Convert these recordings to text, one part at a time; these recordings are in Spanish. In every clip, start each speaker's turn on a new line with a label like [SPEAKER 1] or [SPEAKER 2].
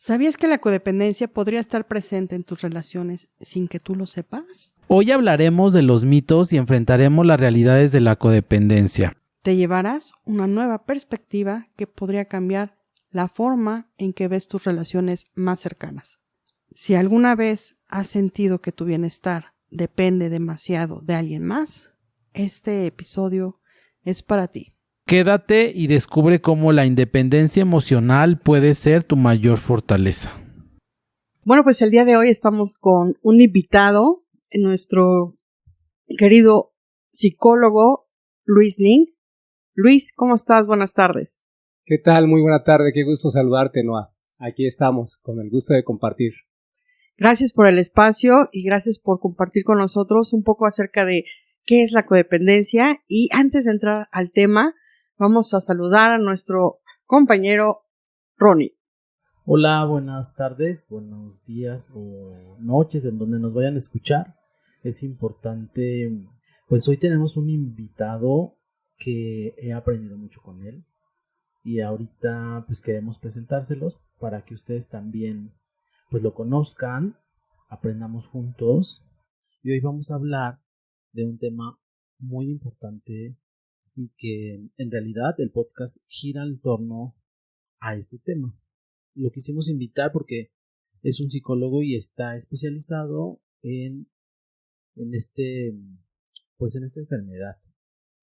[SPEAKER 1] ¿Sabías que la codependencia podría estar presente en tus relaciones sin que tú lo sepas?
[SPEAKER 2] Hoy hablaremos de los mitos y enfrentaremos las realidades de la codependencia.
[SPEAKER 1] Te llevarás una nueva perspectiva que podría cambiar la forma en que ves tus relaciones más cercanas. Si alguna vez has sentido que tu bienestar depende demasiado de alguien más, este episodio es para ti.
[SPEAKER 2] Quédate y descubre cómo la independencia emocional puede ser tu mayor fortaleza.
[SPEAKER 1] Bueno, pues el día de hoy estamos con un invitado, nuestro querido psicólogo Luis Ling. Luis, ¿cómo estás? Buenas tardes.
[SPEAKER 3] ¿Qué tal? Muy buena tarde, qué gusto saludarte, Noa. Aquí estamos, con el gusto de compartir.
[SPEAKER 1] Gracias por el espacio y gracias por compartir con nosotros un poco acerca de qué es la codependencia. Y antes de entrar al tema, vamos a saludar a nuestro compañero Ronnie.
[SPEAKER 2] Hola, buenas tardes, buenos días o noches en donde nos vayan a escuchar. Es importante, pues hoy tenemos un invitado que he aprendido mucho con él y ahorita pues queremos presentárselos para que ustedes también pues lo conozcan, aprendamos juntos. Y hoy vamos a hablar de un tema muy importante y que en realidad el podcast gira en torno a este tema. Lo quisimos invitar porque es un psicólogo y está especializado en esta enfermedad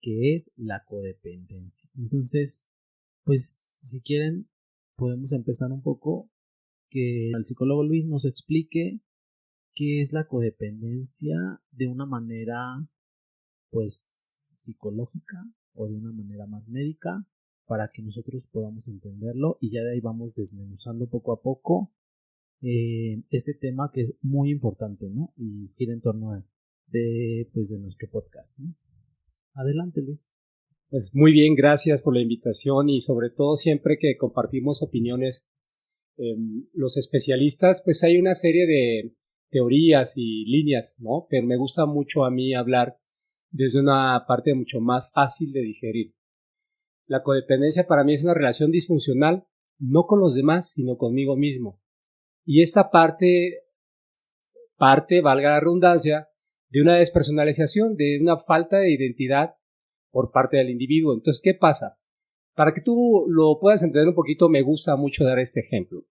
[SPEAKER 2] que es la codependencia. Entonces, pues si quieren podemos empezar un poco, que el psicólogo Luis nos explique qué es la codependencia de una manera pues psicológica o de una manera más médica, para que nosotros podamos entenderlo y ya de ahí vamos desmenuzando poco a poco este tema que es muy importante, ¿no? Y gira en torno de nuestro podcast, ¿no? Adelante, Luis.
[SPEAKER 3] Pues muy bien, gracias por la invitación y sobre todo siempre que compartimos opiniones, los especialistas, pues hay una serie de teorías y líneas, ¿no? Pero me gusta mucho a mí hablar desde una parte mucho más fácil de digerir. La codependencia para mí es una relación disfuncional, no con los demás, sino conmigo mismo. Y esta parte, valga la redundancia, de una despersonalización, de una falta de identidad por parte del individuo. Entonces, ¿qué pasa? Para que tú lo puedas entender un poquito, me gusta mucho dar este ejemplo.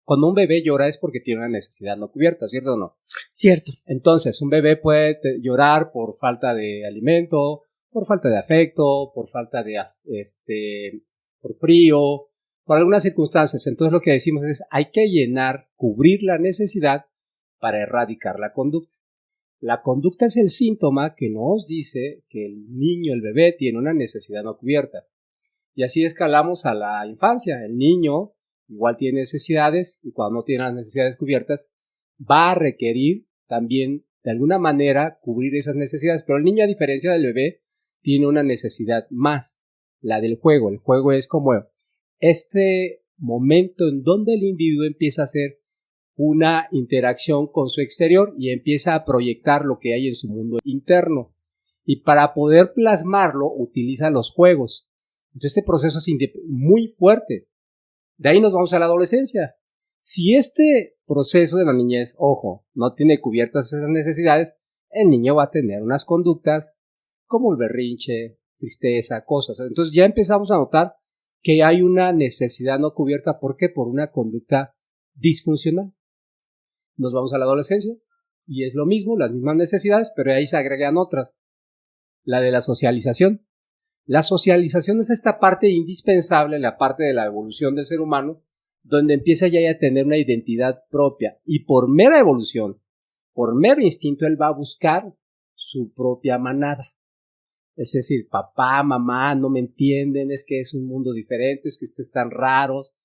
[SPEAKER 3] Cuando un bebé llora es porque tiene una necesidad no cubierta, ¿cierto o no?
[SPEAKER 1] Cierto.
[SPEAKER 3] Entonces, un bebé puede llorar por falta de alimento, por falta de afecto, por falta de, por frío, por algunas circunstancias. Entonces, lo que decimos es, hay que cubrir la necesidad para erradicar la conducta. La conducta es el síntoma que nos dice que el niño, el bebé, tiene una necesidad no cubierta. Y así escalamos a la infancia. El niño igual tiene necesidades y cuando no tiene las necesidades cubiertas va a requerir también de alguna manera cubrir esas necesidades. Pero el niño, a diferencia del bebé, tiene una necesidad más, la del juego. El juego es como este momento en donde el individuo empieza a hacer una interacción con su exterior y empieza a proyectar lo que hay en su mundo interno. Y para poder plasmarlo utiliza los juegos. Entonces este proceso es muy fuerte. De ahí nos vamos a la adolescencia. Si este proceso de la niñez, ojo, no tiene cubiertas esas necesidades, el niño va a tener unas conductas como el berrinche, tristeza, cosas. Entonces ya empezamos a notar que hay una necesidad no cubierta. ¿Por qué? Por una conducta disfuncional. Nos vamos a la adolescencia y es lo mismo, las mismas necesidades, pero ahí se agregan otras. La de la socialización. La socialización es esta parte indispensable, la parte de la evolución del ser humano, donde empieza ya a tener una identidad propia y por mera evolución, por mero instinto, él va a buscar su propia manada. Es decir, papá, mamá, no me entienden, es que es un mundo diferente, es que están raros.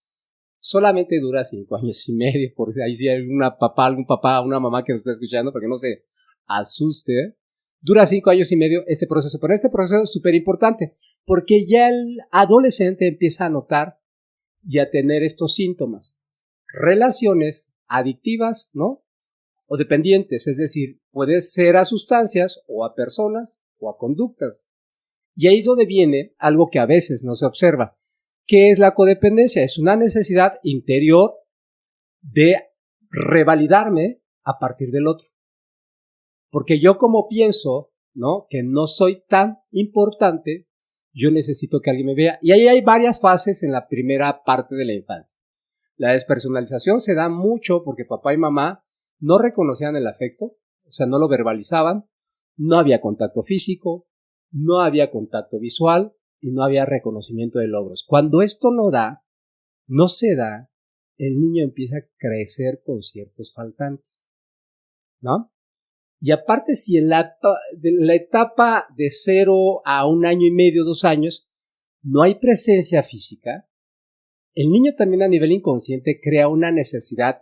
[SPEAKER 3] Solamente dura 5 años y medio, por si ahí sí hay algún papá, una mamá que nos está escuchando, para que no se asuste. Dura 5 años y medio este proceso, pero este proceso es súper importante, porque ya el adolescente empieza a notar y a tener estos síntomas. Relaciones adictivas, ¿no? O dependientes, es decir, puede ser a sustancias o a personas o a conductas. Y ahí es donde viene algo que a veces no se observa. ¿Qué es la codependencia? Es una necesidad interior de revalidarme a partir del otro. Porque yo como pienso, ¿no?, que no soy tan importante, yo necesito que alguien me vea. Y ahí hay varias fases en la primera parte de la infancia. La despersonalización se da mucho porque papá y mamá no reconocían el afecto, o sea, no lo verbalizaban, no había contacto físico, no había contacto visual y no había reconocimiento de logros. Cuando esto no se da, el niño empieza a crecer con ciertos faltantes, ¿no? Y aparte, si en la etapa de 0 a 1 año y medio, 2 años, no hay presencia física, el niño también a nivel inconsciente crea una necesidad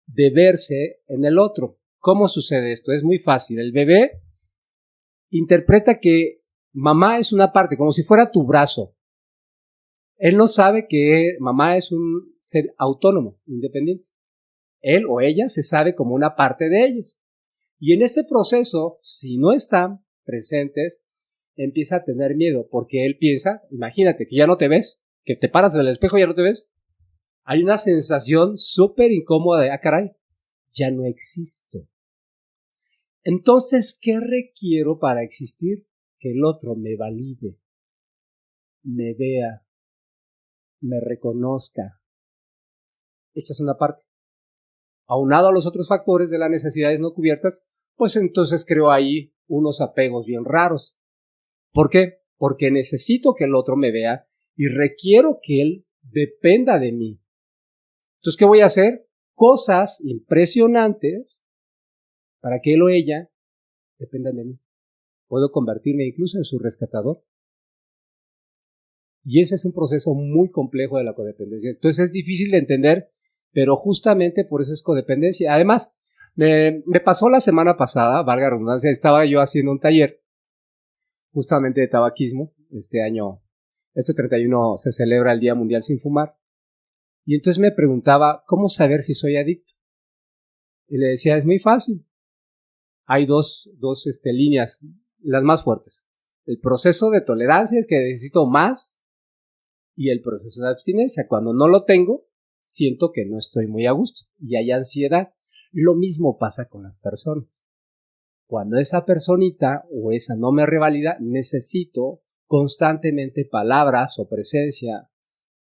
[SPEAKER 3] de verse en el otro. ¿Cómo sucede esto? Es muy fácil. El bebé interpreta que mamá es una parte, como si fuera tu brazo. Él no sabe que mamá es un ser autónomo, independiente. Él o ella se sabe como una parte de ellos. Y en este proceso, si no están presentes, empieza a tener miedo, porque él piensa, imagínate que ya no te ves, que te paras del espejo y ya no te ves. Hay una sensación súper incómoda de, caray, ya no existo. Entonces, ¿qué requiero para existir? Que el otro me valide, me vea, me reconozca. Esta es una parte. Aunado a los otros factores de las necesidades no cubiertas, pues entonces creo ahí unos apegos bien raros. ¿Por qué? Porque necesito que el otro me vea y requiero que él dependa de mí. Entonces, ¿qué voy a hacer? Cosas impresionantes para que él o ella dependan de mí. Puedo convertirme incluso en su rescatador. Y ese es un proceso muy complejo de la codependencia. Entonces es difícil de entender, pero justamente por eso es codependencia. Además, me pasó la semana pasada, valga la redundancia, estaba yo haciendo un taller justamente de tabaquismo. Este año, este 31 se celebra el Día Mundial Sin Fumar. Y entonces me preguntaba, ¿cómo saber si soy adicto? Y le decía, es muy fácil. Hay dos líneas, las más fuertes. El proceso de tolerancia es que necesito más, y el proceso de abstinencia. Cuando no lo tengo, siento que no estoy muy a gusto y hay ansiedad. Lo mismo pasa con las personas. Cuando esa personita o esa no me revalida, necesito constantemente palabras o presencia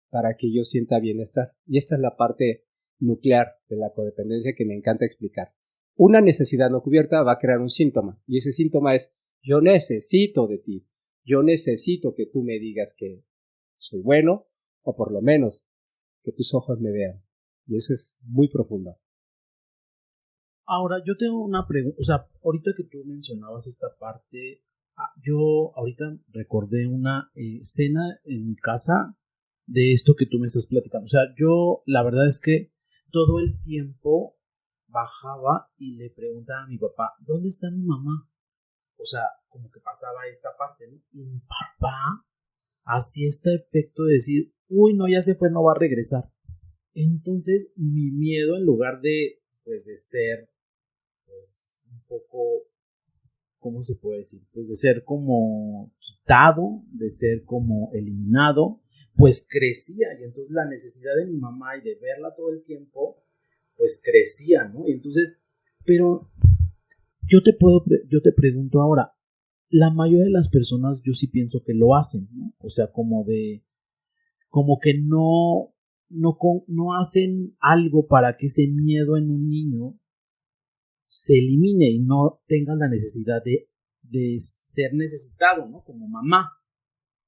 [SPEAKER 3] para que yo sienta bienestar. Y esta es la parte nuclear de la codependencia que me encanta explicar. Una necesidad no cubierta va a crear un síntoma, y ese síntoma es: yo necesito de ti, yo necesito que tú me digas que soy bueno, o por lo menos que tus ojos me vean. Y eso es muy profundo.
[SPEAKER 2] Ahora, yo tengo una pregunta, o sea, ahorita que tú mencionabas esta parte, yo ahorita recordé una escena en mi casa de esto que tú me estás platicando. O sea, yo la verdad es que todo el tiempo bajaba y le preguntaba a mi papá, ¿dónde está mi mamá? O sea, como que pasaba esta parte, ¿no? Y mi papá hacía este efecto de decir, uy, no, ya se fue, no va a regresar. Entonces, mi miedo, en lugar de, pues, de ser, pues, un poco, ¿cómo se puede decir? Pues de ser como quitado, de ser como eliminado, pues crecía. Y entonces la necesidad de mi mamá y de verla todo el tiempo, pues crecía, ¿no? Y entonces, pero yo te pregunto ahora, la mayoría de las personas yo sí pienso que lo hacen, ¿no? O sea, como que no hacen algo para que ese miedo en un niño se elimine y no tenga la necesidad de ser necesitado, ¿no? Como mamá.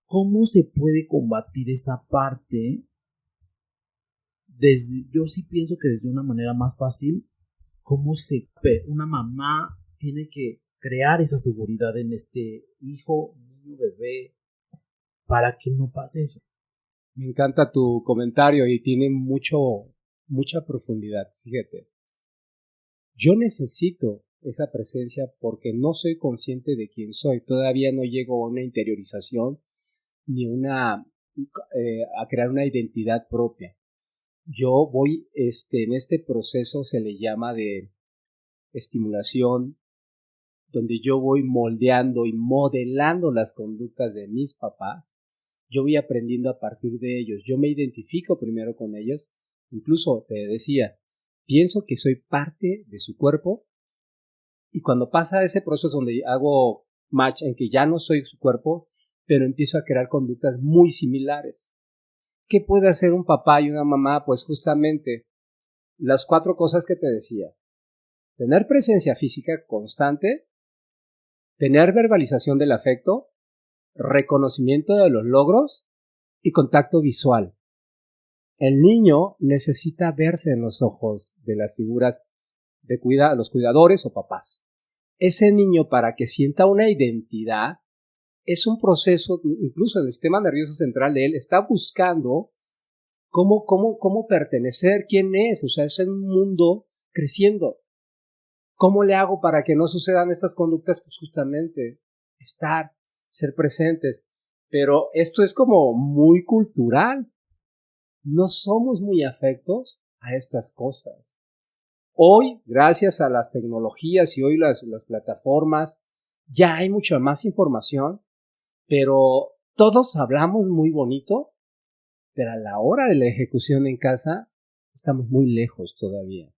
[SPEAKER 2] ¿Cómo se puede combatir esa parte? Yo sí pienso que desde una manera más fácil, una mamá tiene que crear esa seguridad en este hijo, niño, bebé, para que no pase eso.
[SPEAKER 3] Me encanta tu comentario y tiene mucha profundidad. Fíjate, yo necesito esa presencia porque no soy consciente de quién soy. Todavía no llego a una interiorización ni a crear una identidad propia. Yo voy, en este proceso se le llama de estimulación, donde yo voy moldeando y modelando las conductas de mis papás. Yo voy aprendiendo a partir de ellos. Yo me identifico primero con ellos. Incluso te decía, pienso que soy parte de su cuerpo, y cuando pasa ese proceso donde hago match en que ya no soy su cuerpo, pero empiezo a crear conductas muy similares. ¿Qué puede hacer un papá y una mamá? Pues justamente las 4 cosas que te decía. Tener presencia física constante, tener verbalización del afecto, reconocimiento de los logros y contacto visual. El niño necesita verse en los ojos de las figuras de los cuidadores o papás. Ese niño, para que sienta una identidad, es un proceso, incluso en el sistema nervioso central de él, está buscando cómo pertenecer, quién es, o sea, es un mundo creciendo. ¿Cómo le hago para que no sucedan estas conductas? Pues justamente estar, ser presentes. Pero esto es como muy cultural. No somos muy afectos a estas cosas. Hoy, gracias a las tecnologías y hoy las plataformas, ya hay mucha más información, pero todos hablamos muy bonito, pero a la hora de la ejecución en casa estamos muy lejos todavía.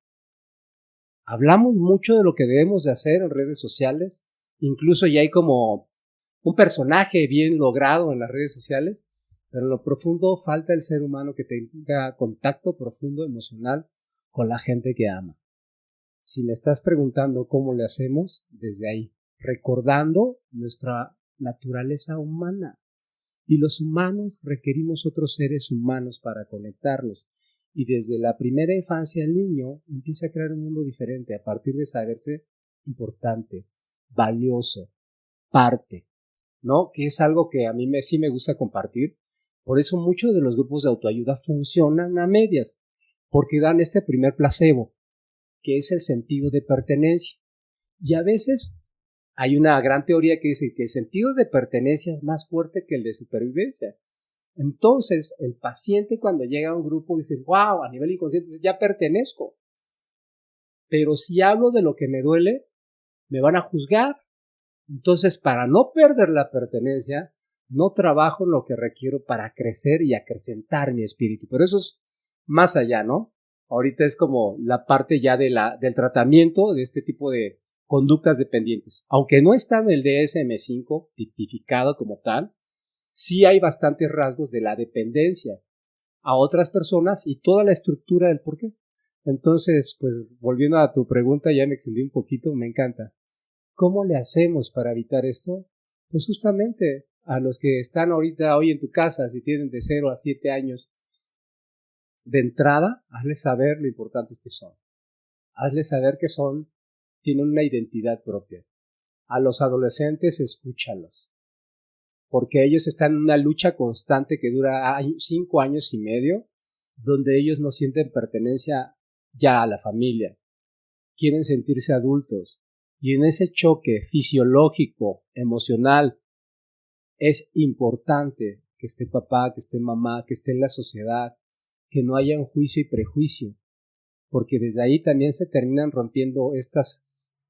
[SPEAKER 3] Hablamos mucho de lo que debemos de hacer en redes sociales, incluso ya hay como un personaje bien logrado en las redes sociales, pero en lo profundo falta el ser humano que tenga contacto profundo emocional con la gente que ama. Si me estás preguntando cómo le hacemos, desde ahí, recordando nuestra naturaleza humana. Y los humanos requerimos otros seres humanos para conectarnos. Y desde la primera infancia el niño empieza a crear un mundo diferente a partir de saberse importante, valioso, parte, ¿no? Que es algo que a mí sí me gusta compartir. Por eso muchos de los grupos de autoayuda funcionan a medias, porque dan este primer placebo, que es el sentido de pertenencia. Y a veces hay una gran teoría que dice que el sentido de pertenencia es más fuerte que el de supervivencia. Entonces, el paciente cuando llega a un grupo dice, wow, a nivel inconsciente dice, ya pertenezco. Pero si hablo de lo que me duele, me van a juzgar. Entonces, para no perder la pertenencia, no trabajo en lo que requiero para crecer y acrecentar mi espíritu. Pero eso es más allá, ¿no? Ahorita es como la parte ya del tratamiento de este tipo de conductas dependientes. Aunque no está en el DSM-5 tipificado como tal, sí hay bastantes rasgos de la dependencia a otras personas y toda la estructura del por qué. Entonces, pues volviendo a tu pregunta, ya me extendí un poquito, me encanta. ¿Cómo le hacemos para evitar esto? Pues justamente a los que están ahorita hoy en tu casa, si tienen de 0 a 7 años, de entrada, hazles saber lo importantes que son. Hazles saber que tienen una identidad propia. A los adolescentes, escúchalos. Porque ellos están en una lucha constante que dura 5 años y medio, donde ellos no sienten pertenencia ya a la familia. Quieren sentirse adultos. Y en ese choque fisiológico, emocional, es importante que esté papá, que esté mamá, que esté en la sociedad, que no haya un juicio y prejuicio, porque desde ahí también se terminan rompiendo estas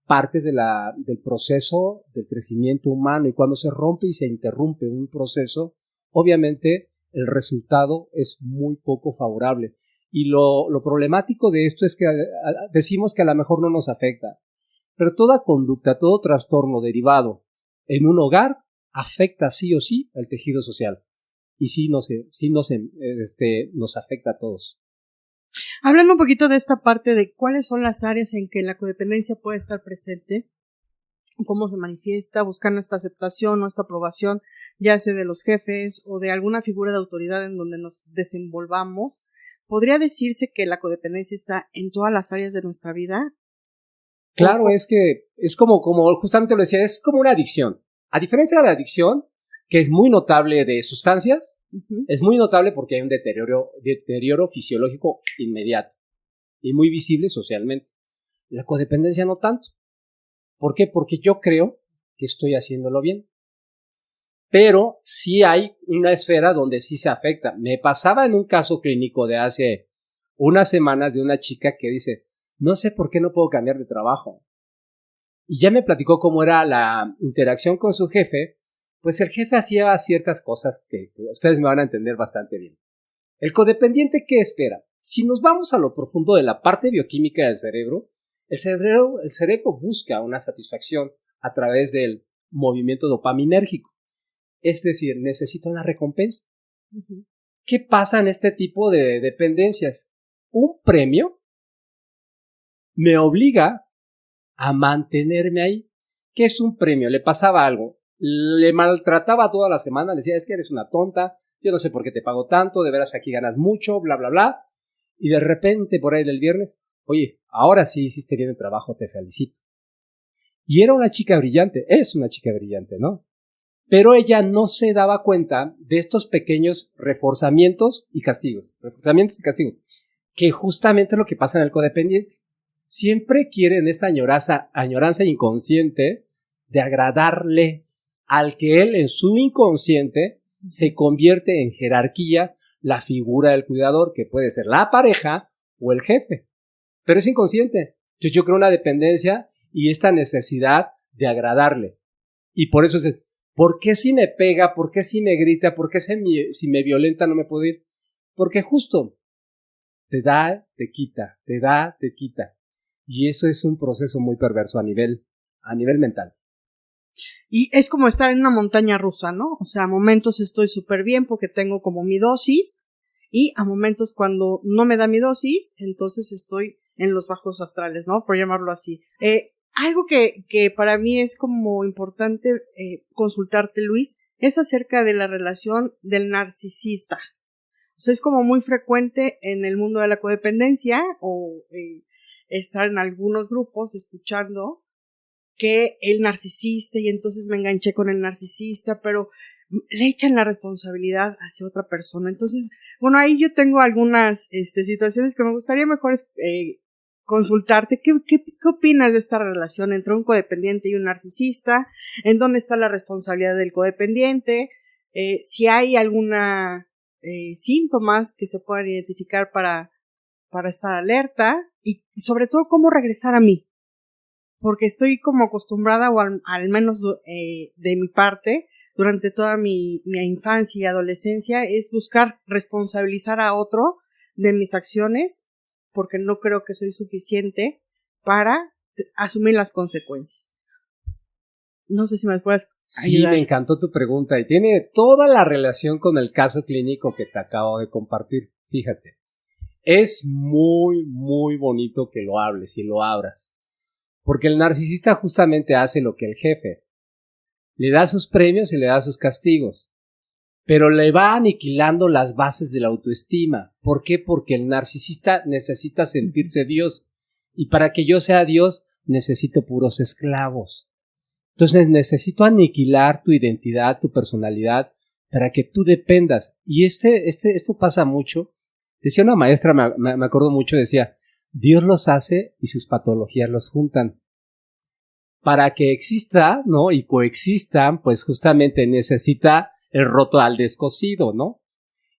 [SPEAKER 3] partes del proceso del crecimiento humano, y cuando se rompe y se interrumpe un proceso, obviamente el resultado es muy poco favorable. Y lo problemático de esto es que decimos que a lo mejor no nos afecta, pero toda conducta, todo trastorno derivado en un hogar afecta sí o sí al tejido social. Y sí nos afecta a todos.
[SPEAKER 1] Hablando un poquito de esta parte de cuáles son las áreas en que la codependencia puede estar presente, cómo se manifiesta, buscando esta aceptación o esta aprobación, ya sea de los jefes o de alguna figura de autoridad en donde nos desenvolvamos, ¿podría decirse que la codependencia está en todas las áreas de nuestra vida?
[SPEAKER 3] Claro, es que es como justamente lo decía, es como una adicción. A diferencia de la adicción, que es muy notable de sustancias, es muy notable porque hay un deterioro fisiológico inmediato y muy visible socialmente. La codependencia no tanto. ¿Por qué? Porque yo creo que estoy haciéndolo bien. Pero sí hay una esfera donde sí se afecta. Me pasaba en un caso clínico de hace unas semanas de una chica que dice, no sé por qué no puedo cambiar de trabajo. Y ya me platicó cómo era la interacción con su jefe. Pues el jefe hacía ciertas cosas que ustedes me van a entender bastante bien. El codependiente, ¿qué espera? Si nos vamos a lo profundo de la parte bioquímica del cerebro, el cerebro busca una satisfacción a través del movimiento dopaminérgico. Es decir, necesita una recompensa. Uh-huh. ¿Qué pasa en este tipo de dependencias? Un premio me obliga a mantenerme ahí. ¿Qué es un premio? Le pasaba algo. Le maltrataba toda la semana, le decía, es que eres una tonta, yo no sé por qué te pago tanto, de veras aquí ganas mucho, bla, bla, bla. Y de repente, por ahí del viernes, oye, ahora sí hiciste bien el trabajo, te felicito. Y era una chica brillante, es una chica brillante, ¿no? Pero ella no se daba cuenta de estos pequeños reforzamientos y castigos, que justamente es lo que pasa en el codependiente. Siempre quieren esta añoranza inconsciente de agradarle al que él en su inconsciente se convierte en jerarquía la figura del cuidador, que puede ser la pareja o el jefe. Pero es inconsciente. Yo creo una dependencia y esta necesidad de agradarle. Y por eso es, ¿por qué si me pega? ¿Por qué si me grita? ¿Por qué si me violenta no me puedo ir? Porque justo te da, te quita, te da, te quita. Y eso es un proceso muy perverso a nivel mental.
[SPEAKER 1] Y es como estar en una montaña rusa, ¿no? O sea, a momentos estoy súper bien porque tengo como mi dosis y a momentos cuando no me da mi dosis, entonces estoy en los bajos astrales, ¿no? Por llamarlo así. Algo que para mí es como importante consultarte, Luis, es acerca de la relación del narcisista. O sea, es como muy frecuente en el mundo de la codependencia o estar en algunos grupos escuchando que el narcisista, y entonces me enganché con el narcisista, pero le echan la responsabilidad hacia otra persona. Entonces, bueno, ahí yo tengo algunas situaciones que me gustaría mejor consultarte. ¿Qué opinas de esta relación entre un codependiente y un narcisista? ¿En dónde está la responsabilidad del codependiente? Si hay alguna síntomas que se puedan identificar para estar alerta y sobre todo cómo regresar a mí. Porque estoy como acostumbrada, o al menos de mi parte, durante toda mi infancia y adolescencia, es buscar responsabilizar a otro de mis acciones, porque no creo que soy suficiente para asumir las consecuencias. No sé si me puedes ayudar.
[SPEAKER 3] Sí, me encantó tu pregunta y tiene toda la relación con el caso clínico que te acabo de compartir. Fíjate, es muy, muy bonito que lo hables y lo abras. Porque el narcisista justamente hace lo que el jefe. Le da sus premios y le da sus castigos. Pero le va aniquilando las bases de la autoestima. ¿Por qué? Porque el narcisista necesita sentirse Dios. Y para que yo sea Dios, necesito puros esclavos. Entonces necesito aniquilar tu identidad, tu personalidad, para que tú dependas. Y esto pasa mucho. Decía una maestra, me acuerdo mucho, decía, Dios los hace y sus patologías los juntan. Para que exista, ¿no? Y coexistan, pues justamente necesita el roto al descosido, ¿no?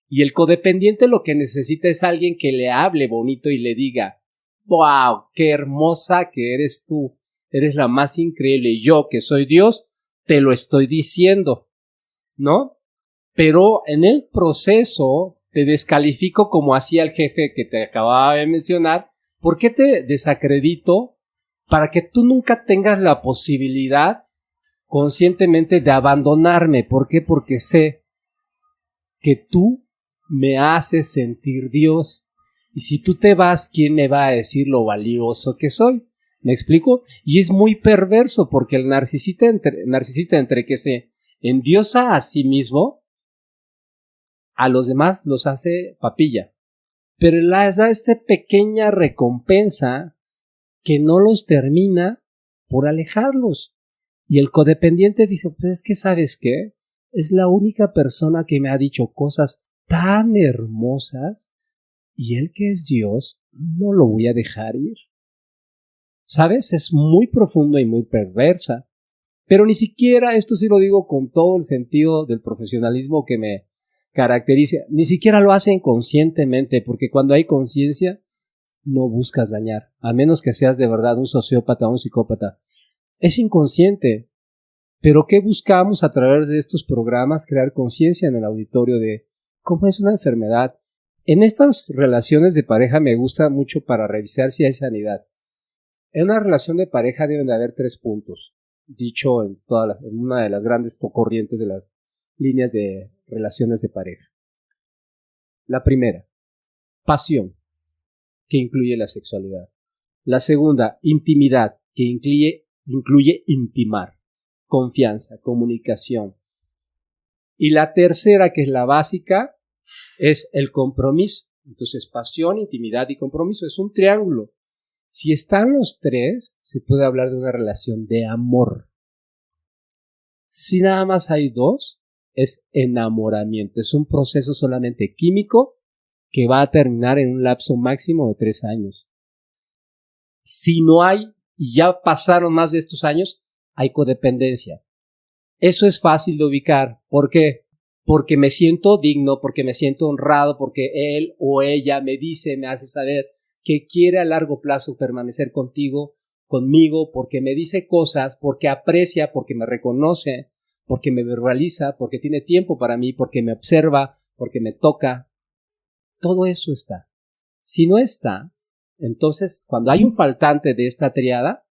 [SPEAKER 3] Y el codependiente lo que necesita es alguien que le hable bonito y le diga, ¡wow! ¡Qué hermosa que eres tú! Eres la más increíble. Y yo, que soy Dios, te lo estoy diciendo, ¿no? Pero en el proceso te descalifico como hacía el jefe que te acababa de mencionar. ¿Por qué te desacredito? Para que tú nunca tengas la posibilidad conscientemente de abandonarme. ¿Por qué? Porque sé que tú me haces sentir Dios. Y si tú te vas, ¿quién me va a decir lo valioso que soy? ¿Me explico? Y es muy perverso porque el narcisista entre que se endiosa a sí mismo, a los demás los hace papilla. Pero les da esta pequeña recompensa que no los termina por alejarlos. Y el codependiente dice, pues es que ¿sabes qué? Es la única persona que me ha dicho cosas tan hermosas y él que es Dios, no lo voy a dejar ir. ¿Sabes? Es muy profundo y muy perversa. Pero ni siquiera, esto sí lo digo con todo el sentido del profesionalismo que me caracteriza, ni siquiera lo hacen conscientemente, porque cuando hay conciencia, no buscas dañar, a menos que seas de verdad un sociópata o un psicópata. Es inconsciente. Pero ¿qué buscamos a través de estos programas? Crear conciencia en el auditorio de cómo es una enfermedad. En estas relaciones de pareja me gusta mucho para revisar si hay sanidad. En una relación de pareja deben de haber 3 puntos, dicho en una de las grandes corrientes de las líneas de relaciones de pareja. La primera, pasión, que incluye la sexualidad. La segunda, intimidad, que incluye intimar, confianza, comunicación. Y la tercera, que es la básica, es el compromiso. Entonces, pasión, intimidad y compromiso es un triángulo. Si están los 3, se puede hablar de una relación de amor. Si nada más hay 2, es enamoramiento. Es un proceso solamente químico que va a terminar en un lapso máximo de 3 años. Si no hay, y ya pasaron más de estos años, hay codependencia. Eso es fácil de ubicar. ¿Por qué? Porque me siento digno, porque me siento honrado, porque él o ella me dice, me hace saber que quiere a largo plazo permanecer conmigo, porque me dice cosas, porque aprecia, porque me reconoce, porque me verbaliza, porque tiene tiempo para mí, porque me observa, porque me toca. Todo eso está. Si no está, entonces cuando hay un faltante de esta triada,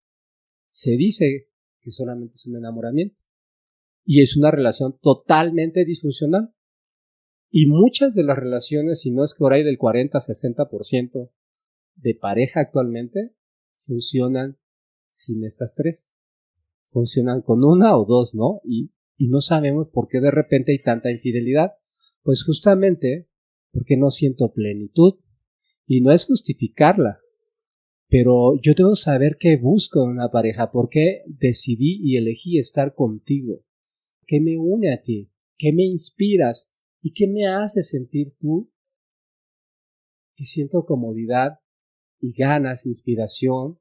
[SPEAKER 3] se dice que solamente es un enamoramiento. Y es una relación totalmente disfuncional. Y muchas de las relaciones, si no es que por ahí del 40-60% de pareja actualmente, funcionan sin estas 3. Funcionan con 1 o 2, ¿no? Y no sabemos por qué de repente hay tanta infidelidad. Pues justamente porque no siento plenitud. Y no es justificarla, pero yo debo saber qué busco en una pareja, por qué decidí y elegí estar contigo. ¿Qué me une a ti? ¿Qué me inspiras? ¿Y qué me hace sentir tú? Que siento comodidad y ganas, inspiración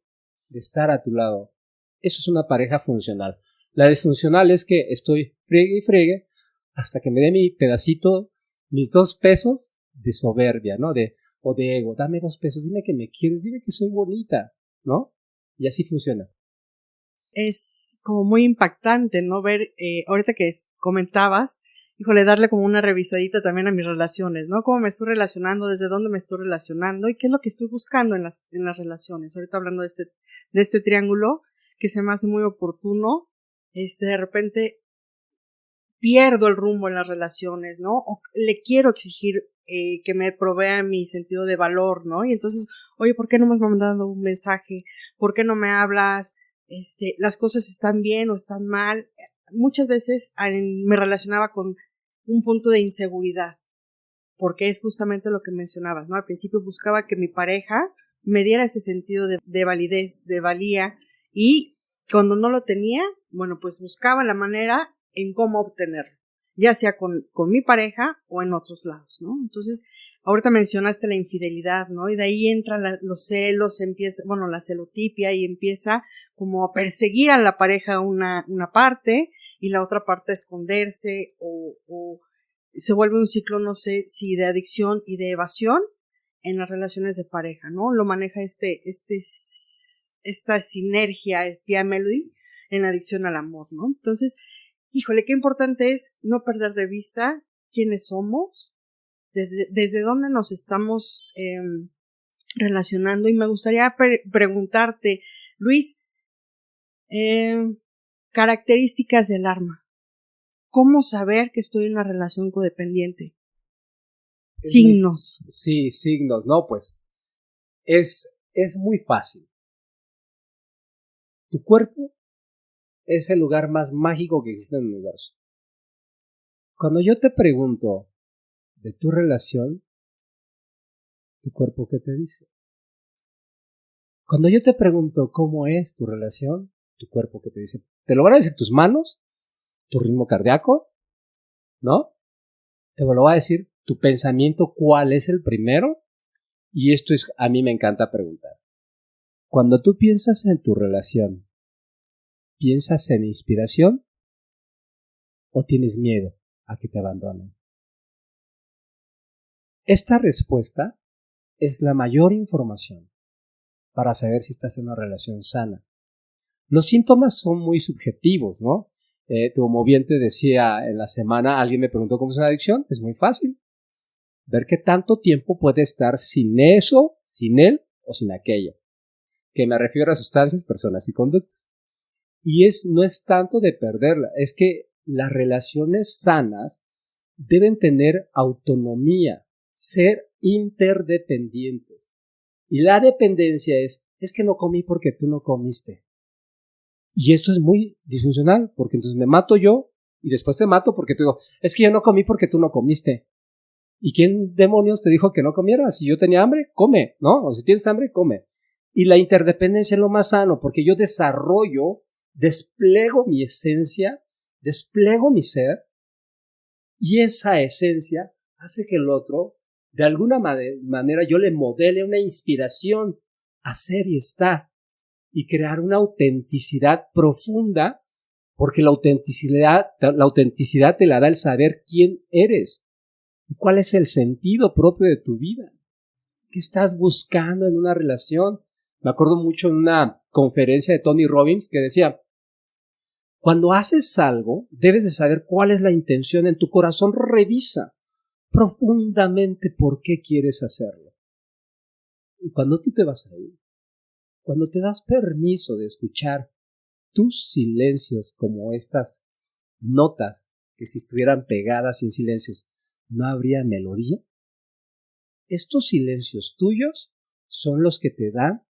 [SPEAKER 3] de estar a tu lado. Eso es una pareja funcional. La disfuncional es que estoy friegue y friegue hasta que me dé mi pedacito, mis 2 pesos de soberbia, ¿no? O de ego. Dame 2 pesos, dime que me quieres, dime que soy bonita, ¿no? Y así funciona.
[SPEAKER 1] Es como muy impactante, ¿no? Ver, ahorita que comentabas, híjole, darle como una revisadita también a mis relaciones, ¿no? Cómo me estoy relacionando, desde dónde me estoy relacionando y qué es lo que estoy buscando en las relaciones. Ahorita hablando de este triángulo que se me hace muy oportuno, de repente pierdo el rumbo en las relaciones, ¿no? O le quiero exigir que me provea mi sentido de valor, ¿no? Y entonces, oye, ¿por qué no me has mandado un mensaje? ¿Por qué no me hablas? Las cosas están bien o están mal. Muchas veces me relacionaba con un punto de inseguridad, porque es justamente lo que mencionabas, ¿no? Al principio buscaba que mi pareja me diera ese sentido de validez, de valía, y cuando no lo tenía, bueno, pues buscaba la manera en cómo obtenerlo, ya sea con mi pareja o en otros lados, ¿no? Entonces, ahorita mencionaste la infidelidad, ¿no? Y de ahí entran los celos, la celotipia, y empieza como a perseguir a la pareja una parte y la otra parte a esconderse o se vuelve un ciclo, no sé si de adicción y de evasión en las relaciones de pareja, ¿no? Lo maneja esta sinergia, Pia Mellody, en la adicción al amor, ¿no? Entonces, híjole, qué importante es no perder de vista quiénes somos, desde dónde nos estamos relacionando. Y me gustaría preguntarte, Luis, características del alma. ¿Cómo saber que estoy en una relación codependiente? Signos.
[SPEAKER 3] Sí, signos, ¿no? Pues es muy fácil. Tu cuerpo es el lugar más mágico que existe en el universo. Cuando yo te pregunto de tu relación, ¿tu cuerpo qué te dice? Cuando yo te pregunto cómo es tu relación, ¿tu cuerpo qué te dice? ¿Te lo van a decir tus manos? ¿Tu ritmo cardíaco? ¿No? Te lo va a decir tu pensamiento, ¿cuál es el primero? Y esto es, a mí me encanta preguntar. Cuando tú piensas en tu relación, ¿piensas en inspiración o tienes miedo a que te abandonen? Esta respuesta es la mayor información para saber si estás en una relación sana. Los síntomas son muy subjetivos, ¿no? Como bien te decía en la semana, alguien me preguntó cómo es una adicción. Es muy fácil. ver qué tanto tiempo puede estar sin eso, sin él o sin aquello. Que me refiero a sustancias, personas y conductas. Y no es tanto de perderla, es que las relaciones sanas deben tener autonomía, ser interdependientes. Y la dependencia es que no comí porque tú no comiste. Y esto es muy disfuncional, porque entonces me mato yo y después te mato porque tú digo, es que yo no comí porque tú no comiste. ¿Y quién demonios te dijo que no comieras? Si yo tenía hambre, come, ¿no? O si tienes hambre, come. Y la interdependencia es lo más sano, porque yo despliego mi esencia, despliego mi ser, y esa esencia hace que el otro, de alguna manera, yo le modele una inspiración a ser y estar, y crear una autenticidad profunda, porque la autenticidad te la da el saber quién eres y cuál es el sentido propio de tu vida. ¿Qué estás buscando en una relación? Me acuerdo mucho en una conferencia de Tony Robbins que decía, cuando haces algo, debes de saber cuál es la intención en tu corazón. Revisa profundamente por qué quieres hacerlo. Y cuando tú te vas a ir, cuando te das permiso de escuchar tus silencios como estas notas que si estuvieran pegadas sin silencios, no habría melodía. Estos silencios tuyos son los que te dan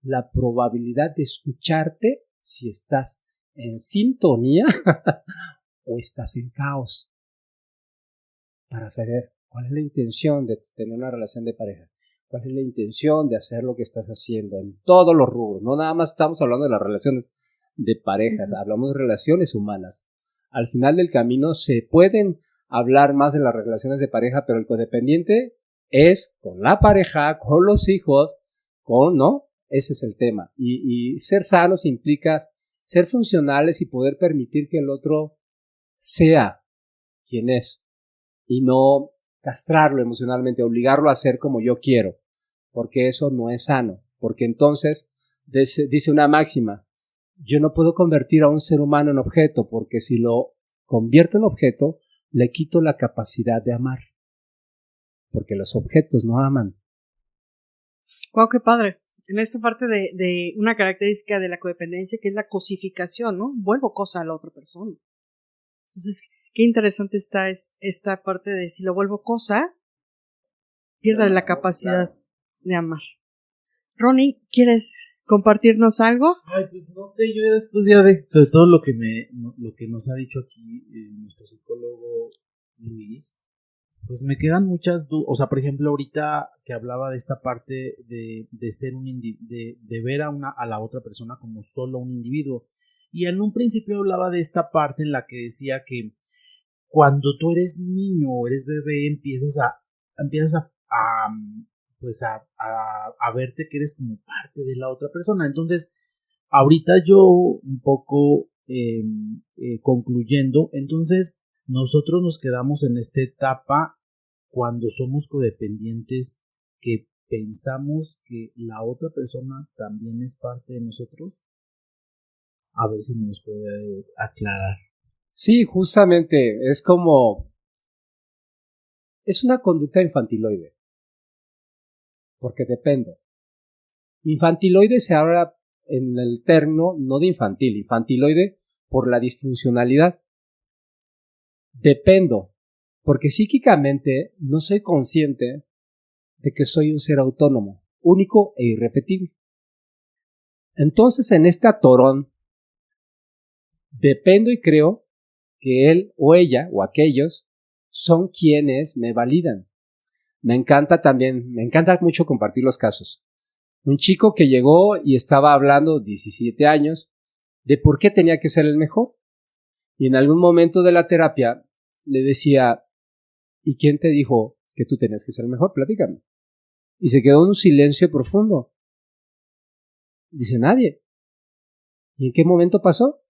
[SPEAKER 3] la probabilidad de escucharte si estás en sintonía o estás en caos, para saber cuál es la intención de tener una relación de pareja, cuál es la intención de hacer lo que estás haciendo en todos los rubros. No nada más estamos hablando de las relaciones de parejas, hablamos de relaciones humanas. Al final del camino se pueden hablar más de las relaciones de pareja, pero el codependiente es con la pareja, con los hijos, ¿no? Ese es el tema. Y ser sanos implica ser funcionales y poder permitir que el otro sea quien es y no castrarlo emocionalmente, obligarlo a ser como yo quiero, porque eso no es sano, porque entonces dice una máxima, yo no puedo convertir a un ser humano en objeto, porque si lo convierto en objeto, le quito la capacidad de amar, porque los objetos no aman.
[SPEAKER 1] Wow, qué padre. En esta parte de una característica de la codependencia que es la cosificación, ¿no? Vuelvo cosa a la otra persona. Entonces, qué interesante está esta parte de si lo vuelvo cosa, pierde la capacidad de amar. Ronnie, ¿quieres compartirnos algo?
[SPEAKER 2] Ay, pues no sé, yo después ya de todo lo que nos ha dicho aquí nuestro psicólogo Luis, pues me quedan muchas dudas. O sea, por ejemplo, ahorita que hablaba de esta parte de ser de ver a la otra persona como solo un individuo. Y en un principio hablaba de esta parte en la que decía que cuando tú eres niño o eres bebé empiezas a verte que eres como parte de la otra persona. Entonces, ahorita yo un poco concluyendo, entonces nosotros nos quedamos en esta etapa cuando somos codependientes que pensamos que la otra persona también es parte de nosotros. A ver si nos puede aclarar.
[SPEAKER 3] Sí, justamente, es una conducta infantiloide, porque dependo. Infantiloide se habla en el término no de infantiloide por la disfuncionalidad. Dependo, porque psíquicamente no soy consciente de que soy un ser autónomo, único e irrepetible. Entonces, en este atorón, dependo y creo que él o ella o aquellos son quienes me validan. Me encanta mucho compartir los casos. Un chico que llegó y estaba hablando, 17 años, de por qué tenía que ser el mejor. Y en algún momento de la terapia le decía, ¿y quién te dijo que tú tenías que ser el mejor? Platícame. Y se quedó en un silencio profundo. Dice, nadie. ¿Y en qué momento pasó?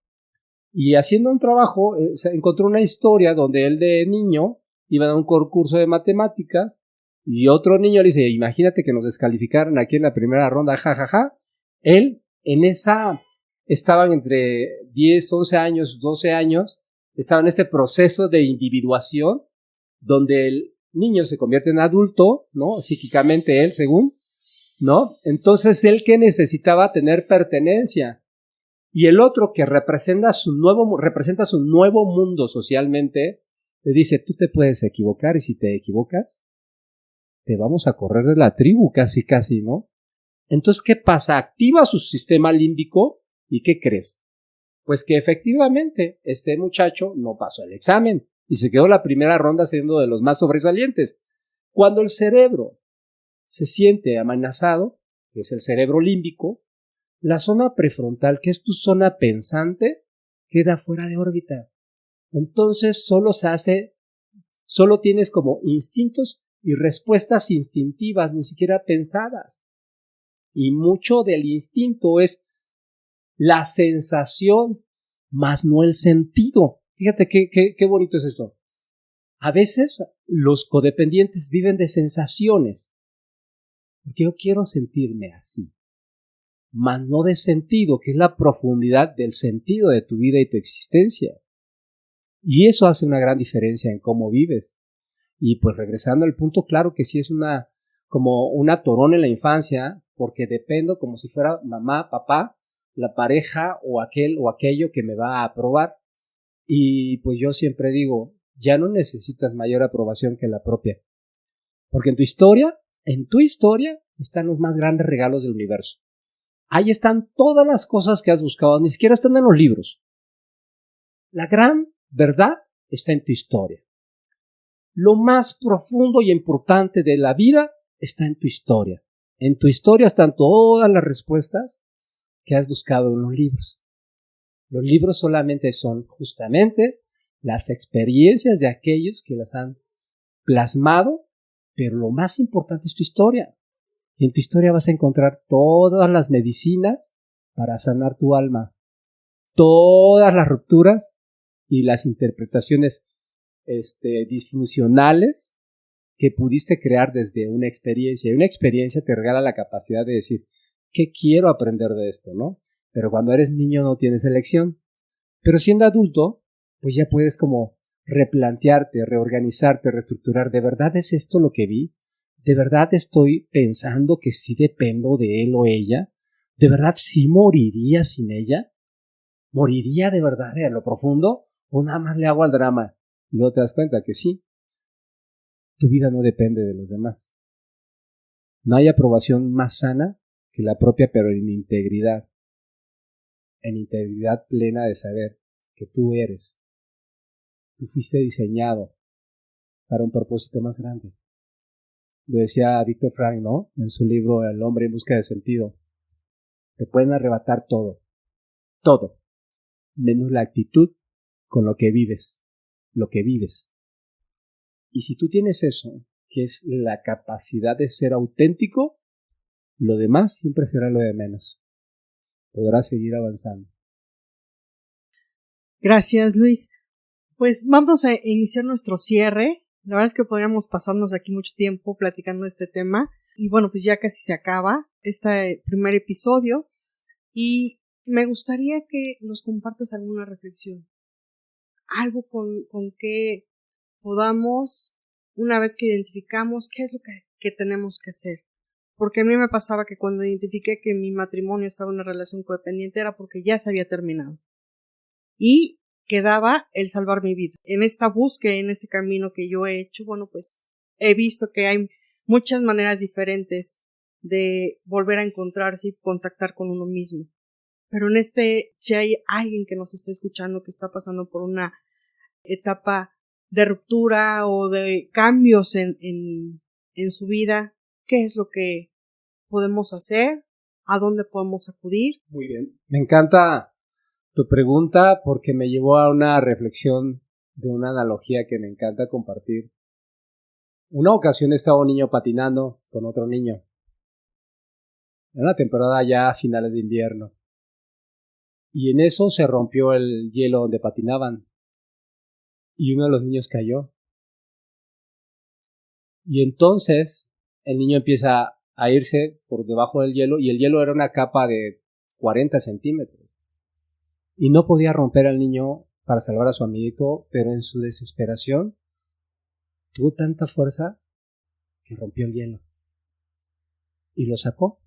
[SPEAKER 3] Y haciendo un trabajo, se encontró una historia donde él de niño iba a un concurso de matemáticas y otro niño le dice, imagínate que nos descalificaron aquí en la primera ronda, jajaja. Él estaban entre 10, 11 años, 12 años, estaba en este proceso de individuación donde niño se convierte en adulto, ¿no? Psíquicamente él, según, ¿no? Entonces él que necesitaba tener pertenencia. Y el otro que representa su nuevo mundo socialmente, le dice, tú te puedes equivocar y si te equivocas, te vamos a correr de la tribu casi, ¿no? Entonces, ¿qué pasa? Activa su sistema límbico y ¿qué crees? Pues que efectivamente este muchacho no pasó el examen y se quedó la primera ronda siendo de los más sobresalientes. Cuando el cerebro se siente amenazado, que es el cerebro límbico, la zona prefrontal, que es tu zona pensante, queda fuera de órbita. Entonces solo tienes como instintos y respuestas instintivas, ni siquiera pensadas. Y mucho del instinto es la sensación, más no el sentido. Fíjate qué bonito es esto. A veces los codependientes viven de sensaciones, porque yo quiero sentirme así, más no de sentido, que es la profundidad del sentido de tu vida y tu existencia. Y eso hace una gran diferencia en cómo vives. Y pues regresando al punto, claro que sí es como un atorón en la infancia, porque dependo como si fuera mamá, papá, la pareja o aquel o aquello que me va a aprobar. Y pues yo siempre digo, ya no necesitas mayor aprobación que la propia. Porque en tu historia están los más grandes regalos del universo. Ahí están todas las cosas que has buscado, ni siquiera están en los libros. La gran verdad está en tu historia. Lo más profundo y importante de la vida está en tu historia. En tu historia están todas las respuestas que has buscado en los libros. Los libros solamente son justamente las experiencias de aquellos que las han plasmado, pero lo más importante es tu historia. En tu historia vas a encontrar todas las medicinas para sanar tu alma, todas las rupturas y las interpretaciones disfuncionales que pudiste crear desde una experiencia. Y una experiencia te regala la capacidad de decir, ¿qué quiero aprender de esto, no? Pero cuando eres niño no tienes elección. Pero siendo adulto, pues ya puedes como replantearte, reorganizarte, reestructurar. ¿De verdad es esto lo que vi? ¿De verdad estoy pensando que sí dependo de él o ella? ¿De verdad sí moriría sin ella? ¿Moriría de verdad en lo profundo? ¿O nada más le hago al drama? Y luego te das cuenta que sí, tu vida no depende de los demás. No hay aprobación más sana que la propia, pero en integridad plena de saber que tú fuiste diseñado para un propósito más grande. Lo decía Víctor Frank, ¿no? En su libro El hombre en busca de sentido. Te pueden arrebatar todo, menos la actitud con lo que vives. Y si tú tienes eso, que es la capacidad de ser auténtico, lo demás siempre será lo de menos. Podrás seguir avanzando.
[SPEAKER 1] Gracias, Luis. Pues vamos a iniciar nuestro cierre. La verdad es que podríamos pasarnos aquí mucho tiempo platicando de este tema. Y bueno, pues ya casi se acaba este primer episodio. Y me gustaría que nos compartas alguna reflexión. Algo con que podamos, una vez que identificamos qué es lo que tenemos que hacer. Porque a mí me pasaba que cuando identifiqué que mi matrimonio estaba en una relación codependiente era porque ya se había terminado. Y quedaba el salvar mi vida. En esta búsqueda, en este camino que yo he hecho, bueno, pues he visto que hay muchas maneras diferentes de volver a encontrarse y contactar con uno mismo. Pero si hay alguien que nos está escuchando que está pasando por una etapa de ruptura o de cambios en su vida, ¿qué es lo que podemos hacer? ¿A dónde podemos acudir?
[SPEAKER 3] Muy bien. Me encanta tu pregunta porque me llevó a una reflexión de una analogía que me encanta compartir. Una ocasión estaba un niño patinando con otro niño. Era una temporada ya a finales de invierno. Y en eso se rompió el hielo donde patinaban. Y uno de los niños cayó. Y entonces el niño empieza a irse por debajo del hielo y el hielo era una capa de 40 centímetros. Y no podía romper al niño para salvar a su amiguito, pero en su desesperación tuvo tanta fuerza que rompió el hielo y lo sacó.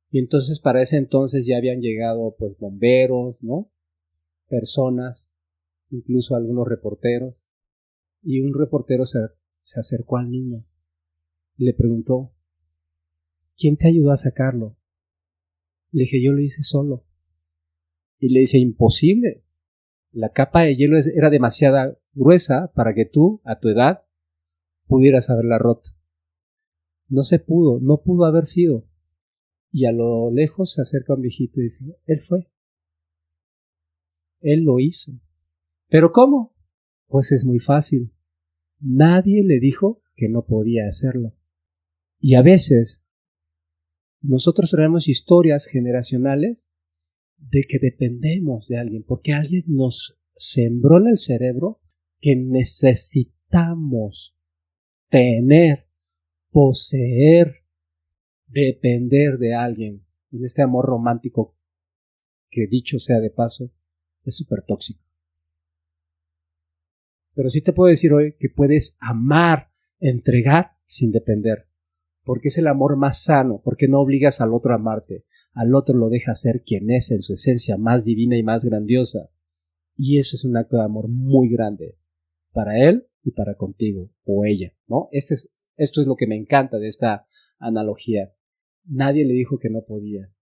[SPEAKER 3] Y entonces para ese entonces ya habían llegado pues bomberos, ¿no? Personas, incluso algunos reporteros. Y un reportero se acercó al niño y le preguntó, ¿quién te ayudó a sacarlo? Le dije, yo lo hice solo. Y le dice, imposible. La capa de hielo era demasiado gruesa para que tú, a tu edad, pudieras haberla roto. No se pudo, no pudo haber sido. Y a lo lejos se acerca un viejito y dice, él fue. Él lo hizo. ¿Pero cómo? Pues es muy fácil. Nadie le dijo que no podía hacerlo. Y a veces nosotros traemos historias generacionales de que dependemos de alguien, porque alguien nos sembró en el cerebro que necesitamos tener, poseer, depender de alguien. En este amor romántico que, dicho sea de paso, es súper tóxico. Pero sí te puedo decir hoy que puedes amar, entregar sin depender, porque es el amor más sano, porque no obligas al otro a amarte, al otro lo dejas ser quien es en su esencia más divina y más grandiosa. Y eso es un acto de amor muy grande para él y para contigo o ella, ¿no? Esto es lo que me encanta de esta analogía. Nadie le dijo que no podía.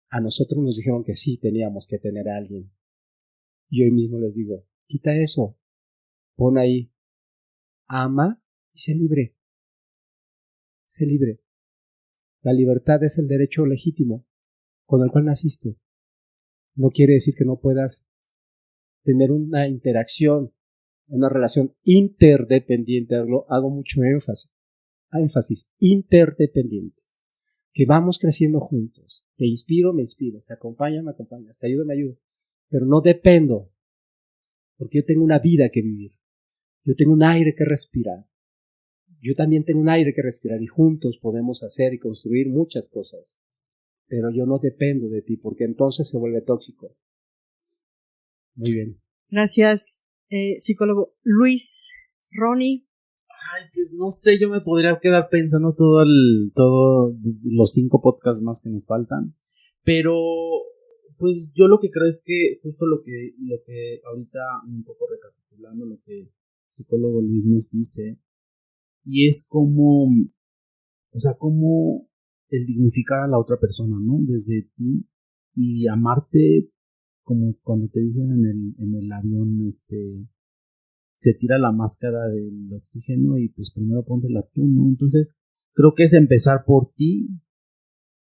[SPEAKER 3] A nosotros nos dijeron que sí teníamos que tener a alguien. Y hoy mismo les digo, quita eso. Pon ahí, ama y sé libre. Sé libre. La libertad es el derecho legítimo con el cual naciste. No quiere decir que no puedas tener una interacción, una relación interdependiente. Hago mucho énfasis, interdependiente. Que vamos creciendo juntos. Te inspiro, me inspiras. Te acompaño, me acompañas. Te ayudo, me ayudo. Pero no dependo, porque yo tengo una vida que vivir. Yo tengo un aire que respirar. Yo también tengo un aire que respirar y juntos podemos hacer y construir muchas cosas. Pero yo no dependo de ti porque entonces se vuelve tóxico. Muy bien.
[SPEAKER 1] Gracias, psicólogo Luis. Ronnie.
[SPEAKER 2] Ay, pues no sé, yo me podría quedar pensando todos los 5 podcasts más que me faltan. Pero pues yo lo que creo es que justo lo que ahorita un poco recapitulando lo que el psicólogo Luis nos dice, y es como, o sea, como el dignificar a la otra persona, ¿no? Desde ti y amarte, como cuando te dicen en el avión, se tira la máscara del oxígeno y pues primero póntela tú, ¿no? Entonces creo que es empezar por ti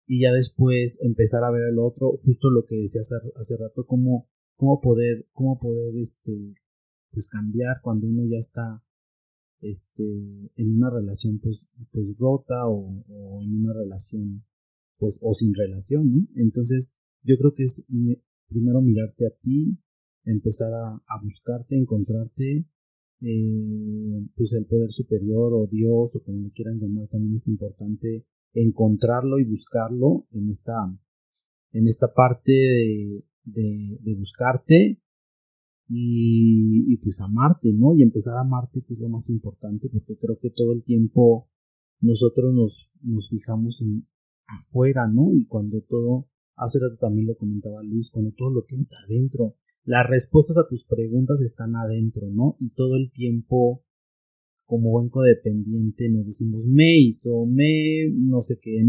[SPEAKER 2] y ya después empezar a ver al otro, justo lo que decía hace rato, cómo poder pues cambiar cuando uno ya está en una relación pues rota o en una relación pues o sin relación, ¿no? Entonces yo creo que es primero mirarte a ti, empezar a buscarte, encontrarte, pues el poder superior o Dios o como le quieran llamar, también es importante encontrarlo y buscarlo en esta parte de buscarte y pues amarte, ¿no? Y empezar a amarte, que es lo más importante, porque creo que todo el tiempo nosotros nos fijamos en afuera, ¿no? Y cuando todo, hace rato también lo comentaba Luis, cuando todo lo tienes adentro, las respuestas a tus preguntas están adentro, ¿no? Y todo el tiempo, como buen codependiente, nos decimos me hizo, no sé qué,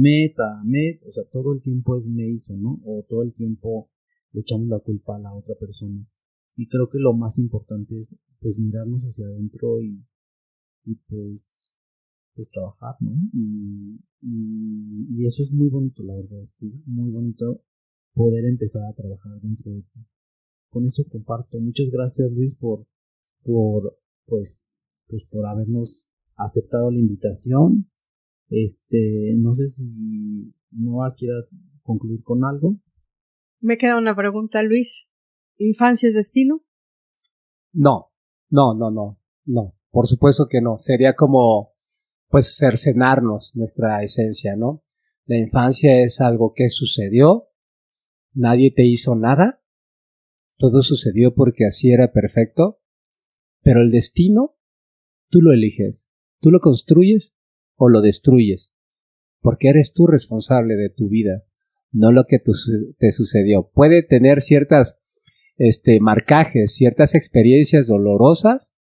[SPEAKER 2] o sea, todo el tiempo es me hizo, ¿no? O todo el tiempo le echamos la culpa a la otra persona. Y creo que lo más importante es pues mirarnos hacia adentro y pues trabajar, ¿no? Y eso es muy bonito, la verdad, es que es muy bonito poder empezar a trabajar dentro de ti. Con eso comparto. Muchas gracias, Luis, por habernos aceptado la invitación. No sé si Noa quiera concluir con algo.
[SPEAKER 1] Me queda una pregunta, Luis. ¿Infancia es destino?
[SPEAKER 3] No. Por supuesto que no. Sería como, pues, cercenarnos nuestra esencia, ¿no? La infancia es algo que sucedió. Nadie te hizo nada. Todo sucedió porque así era perfecto. Pero el destino, tú lo eliges. Tú lo construyes o lo destruyes. Porque eres tú responsable de tu vida, no lo que te sucedió. Puede tener ciertas marcajes, ciertas experiencias dolorosas,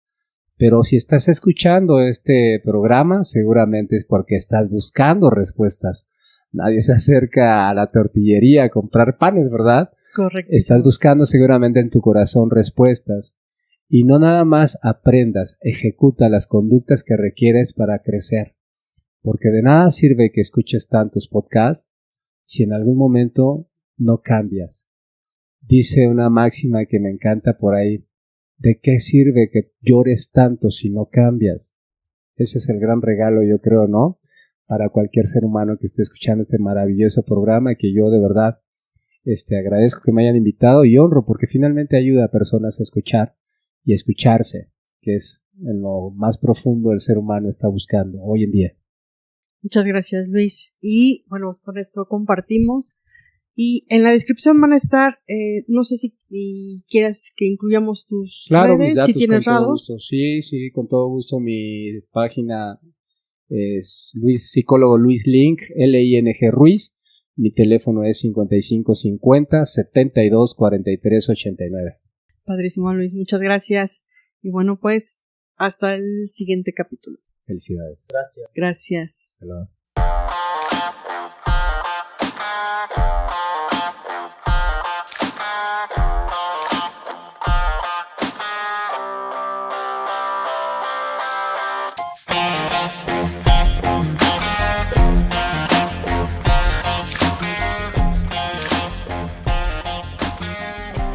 [SPEAKER 3] pero si estás escuchando este programa, seguramente es porque estás buscando respuestas. Nadie se acerca a la tortillería a comprar panes, ¿verdad?
[SPEAKER 1] Correcto.
[SPEAKER 3] Estás buscando seguramente en tu corazón respuestas. Y no nada más aprendas, ejecuta las conductas que requieres para crecer. Porque de nada sirve que escuches tantos podcasts si en algún momento no cambias. Dice una máxima que me encanta por ahí: ¿de qué sirve que llores tanto si no cambias? Ese es el gran regalo, yo creo, ¿no? Para cualquier ser humano que esté escuchando este maravilloso programa, que yo de verdad agradezco que me hayan invitado y honro, porque finalmente ayuda a personas a escuchar y a escucharse, que es en lo más profundo el ser humano está buscando hoy en día.
[SPEAKER 1] Muchas gracias, Luis. Y bueno, pues con esto compartimos. Y en la descripción van a estar, no sé si quieras que incluyamos tus
[SPEAKER 3] redes,
[SPEAKER 1] mis datos, si tienes
[SPEAKER 3] con todo gusto. Sí, con todo gusto. Mi página es psicólogo Luis Link, L-I-N-G Ruiz. Mi teléfono es 5550-7243-89.
[SPEAKER 1] Padrísimo, Luis. Muchas gracias. Y bueno, pues hasta el siguiente capítulo.
[SPEAKER 3] Felicidades.
[SPEAKER 2] Gracias.
[SPEAKER 1] Gracias.
[SPEAKER 3] Hasta luego.